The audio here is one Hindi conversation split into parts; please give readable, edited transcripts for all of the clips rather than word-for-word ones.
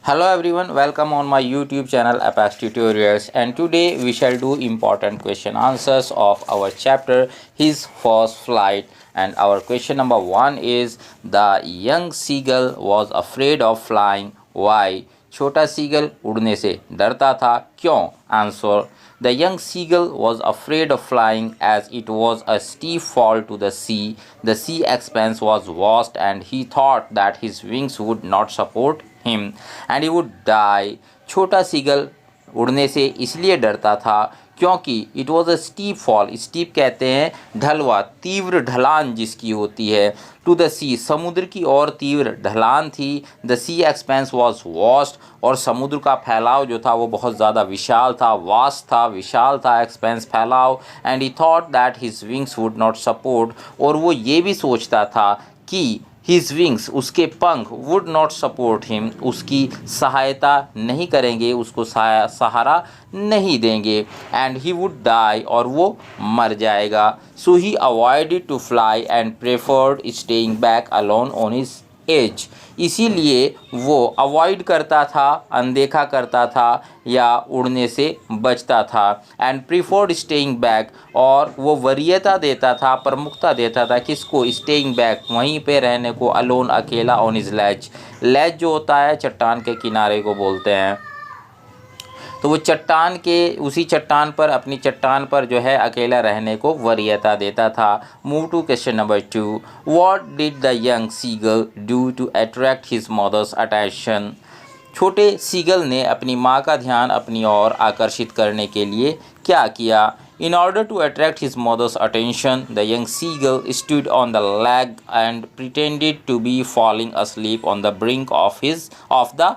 Hello everyone, welcome on my YouTube channel Apex Tutorials, and today we shall do important question answers of our chapter His First Flight. And our question number 1 is, the young seagull was afraid of flying. Why? छोटा सीगल उड़ने से डरता था, क्यों? Answer: The young seagull was afraid of flying as it was a steep fall to the sea. The sea expanse was vast and he thought that his wings would not support him and he would die. छोटा सीगल उड़ने से इसलिए डरता था क्योंकि it was a steep fall. Steep कहते हैं ढलवा, तीव्र ढलान जिसकी होती है। टू द सी, समुद्र की ओर तीव्र ढलान थी। The sea expanse was vast, और समुद्र का फैलाव जो था वो बहुत ज़्यादा विशाल था, वास्ट था, विशाल था, एक्सपेंस फैलाव। And he thought that his wings would not support, और वो ये भी सोचता था कि हिज विंग्स, उसके पंख, वुड नॉट सपोर्ट हिम, उसकी सहायता नहीं करेंगे, उसको सहारा नहीं देंगे। एंड ही वुड डाई, और वो मर जाएगा। So he avoided to fly and preferred staying back alone on his edge. इसीलिए वो अवॉइड करता था, अनदेखा करता था या उड़ने से बचता था। एंड प्रीफर्ड स्टेइंग बैक, और वो वरीयता देता था, प्रमुखता देता था किसको? स्टेइंग बैक, वहीं पे रहने को, अलोन, अकेला, ऑन हिज लेज। लेज जो होता है चट्टान के किनारे को बोलते हैं। तो वो चट्टान के, उसी चट्टान पर, अपनी चट्टान पर जो है अकेला रहने को वरीयता देता था। Move to question number 2। What did the young seagull do to attract his mother's attention? छोटे सीगल ने अपनी माँ का ध्यान अपनी ओर आकर्षित करने के लिए क्या किया? In order to attract his mother's attention, the young seagull stood on the leg and pretended to be falling asleep on the brink of the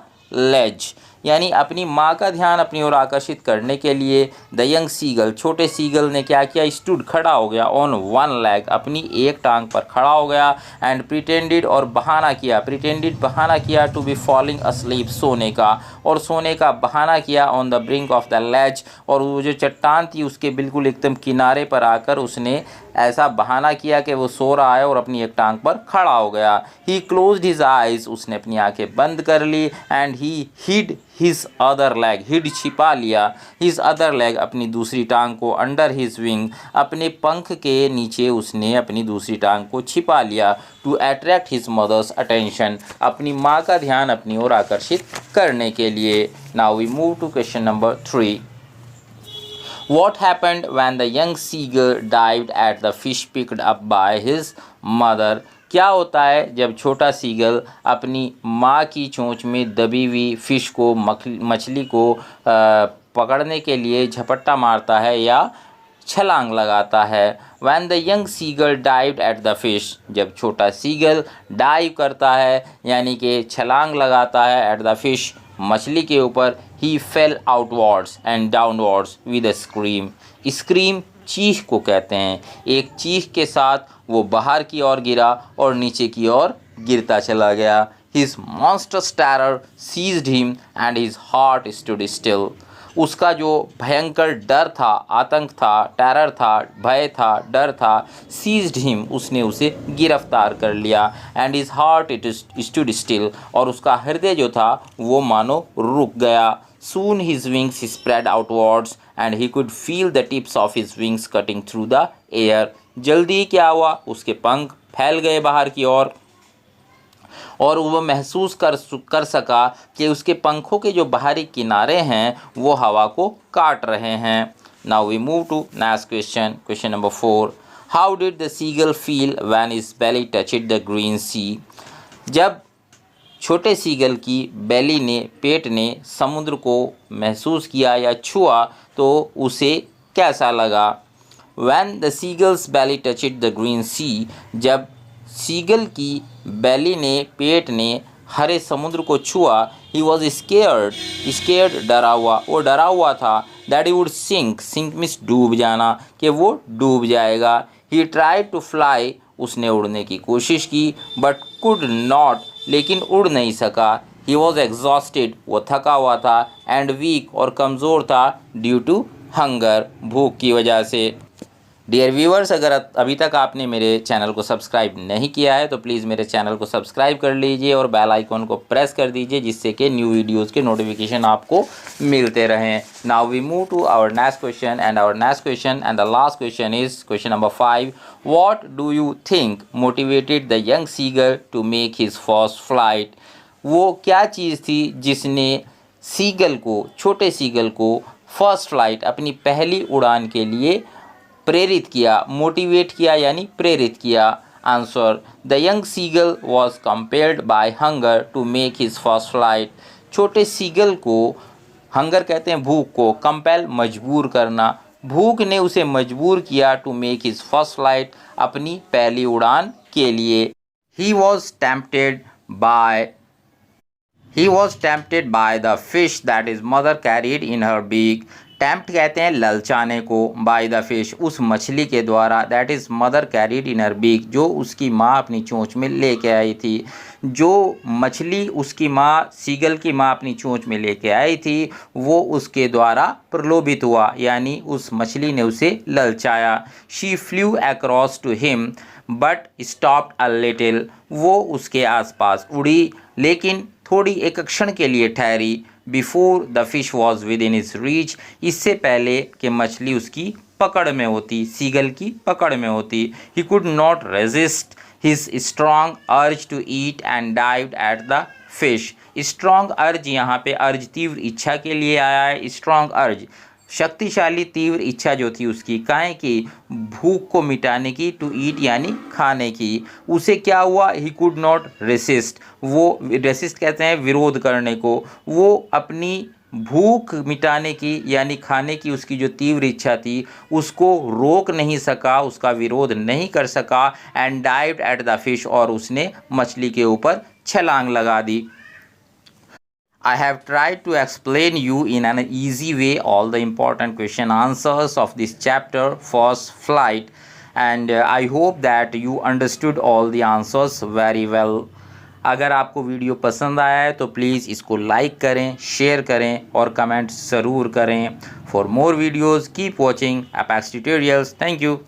ledge. यानी अपनी माँ का ध्यान अपनी ओर आकर्षित करने के लिए द यंग सीगल, छोटे सीगल ने क्या किया? स्टूड, खड़ा हो गया, ऑन वन लेग, अपनी एक टांग पर खड़ा हो गया। एंड प्रिटेंडेड, और बहाना किया, प्रिटेंडेड बहाना किया, टू बी फॉलिंग अस्लीप, सोने का, और सोने का बहाना किया, on the brink of the ledge, और वो जो चट्टान थी उसके बिल्कुल एकदम किनारे पर आकर उसने ऐसा बहाना किया कि वो सो रहा है और अपनी एक टांग पर खड़ा हो गया। ही क्लोज्ड हिज आइज, उसने अपनी आंखें बंद कर ली। And he hid his other leg, hid छिपा लिया, हिज अदर लेग, अपनी दूसरी टांग को, अंडर हिज विंग, अपने पंख के नीचे उसने अपनी दूसरी टांग को छिपा लिया। To attract his mother's attention, अपनी माँ का ध्यान अपनी ओर आकर्षित करने के लिए। Now we move to question number 3। What happened when the young seagull dived at the fish picked up by his mother? क्या होता है जब छोटा सीगल अपनी माँ की चोंच में दबी हुई फिश को, मछली को पकड़ने के लिए झपट्टा मारता है या छलांग लगाता है? When the young seagull dived at the fish, जब छोटा सीगल डाइव करता है यानी कि छलांग लगाता है at the fish, मछली के ऊपर, he fell outwards and downwards with a scream. Scream चीख को कहते हैं। एक चीख के साथ वो बाहर की ओर गिरा और नीचे की ओर गिरता चला गया। His monstrous terror seized him and his heart stood still. उसका जो भयंकर डर था, आतंक था, टेरर था, भय था, डर था, सीज्ड हिम, उसने उसे गिरफ्तार कर लिया। And his heart it stood still, और उसका हृदय जो था वो मानो रुक गया। Soon his wings spread outwards and he could feel the tips of his wings cutting through the air. जल्दी क्या हुआ? उसके पंख फैल गए बाहर की ओर और वो महसूस कर सका कि उसके पंखों के जो बाहरी किनारे हैं वो हवा को काट रहे हैं। Now we move to next question, question number 4। How did the seagull feel when his belly touched the green sea? जब छोटे सीगल की बेली ने, पेट ने समुद्र को महसूस किया या छुआ तो उसे कैसा लगा? When the seagull's belly touched the green sea, जब सीगल की बेली ने, पेट ने हरे समुद्र को छुआ, ही वॉज स्केयर्ड, डरा हुआ, वो डरा हुआ था। That he would sink, sink means डूब जाना, कि वो डूब जाएगा। ही ट्राइड टू फ्लाई, उसने उड़ने की कोशिश की, बट कुड नॉट, लेकिन उड़ नहीं सका। ही वॉज एग्जॉस्टेड, वो थका हुआ था, एंड वीक, और कमज़ोर था, ड्यू टू हंगर, भूख की वजह से। डियर व्यूअर्स, अगर अभी तक आपने मेरे चैनल को सब्सक्राइब नहीं किया है तो प्लीज़ मेरे चैनल को सब्सक्राइब कर लीजिए और बेल आइकॉन को प्रेस कर दीजिए, जिससे कि न्यू वीडियोस के नोटिफिकेशन आपको मिलते रहें। Now we move to our next question and the last question is question number 5। What do you think motivated the young seagull to make his first flight? वो क्या चीज़ थी जिसने सीगल को, छोटे सीगल को फर्स्ट फ्लाइट, अपनी पहली उड़ान के लिए प्रेरित किया, मोटिवेट किया यानी प्रेरित किया? Answer, the young seagull was compelled by hunger to make his first flight. छोटे सीगल को, हंगर कहते हैं भूख को, कंपेल मजबूर करना, भूख ने उसे मजबूर किया to make his first flight, अपनी पहली उड़ान के लिए। He was tempted by the fish that is mother carried in her beak. Tempt कहते हैं ललचाने को, बाय द फिश उस मछली के द्वारा, that is mother carried in her beak जो उसकी माँ अपनी चोंच में लेके आई थी। जो मछली उसकी माँ, सीगल की माँ अपनी चोंच में लेके आई थी, वो उसके द्वारा प्रलोभित हुआ, यानी उस मछली ने उसे ललचाया। She flew across to him but stopped a little. वो उसके आसपास उड़ी लेकिन थोड़ी एक क्षण के लिए ठहरी। Before the fish was with in his reach, इससे पहले कि मछली उसकी पकड़ में होती, सीगल की पकड़ में होती। He could not resist his strong urge to eat and dived at the fish. Strong urge, यहाँ पे अर्ज तीव्र इच्छा के लिए आया है। स्ट्रॉन्ग अर्ज, शक्तिशाली तीव्र इच्छा जो थी उसकी, काहे की, भूख को मिटाने की, टू ईट यानी खाने की। उसे क्या हुआ, ही कुड नॉट रेसिस्ट, वो रेसिस्ट कहते हैं विरोध करने को, वो अपनी भूख मिटाने की यानी खाने की उसकी जो तीव्र इच्छा थी उसको रोक नहीं सका, उसका विरोध नहीं कर सका। And dived at the fish, और उसने मछली के ऊपर छलांग लगा दी। I have tried to explain you in an easy way all the important question answers of this chapter first flight, and I hope that you understood all the answers very well. अगर आपको वीडियो पसंद आया है तो प्लीज़ इसको लाइक करें, शेयर करें और कमेंट ज़रूर करें। For more videos keep watching apex tutorials. Thank you.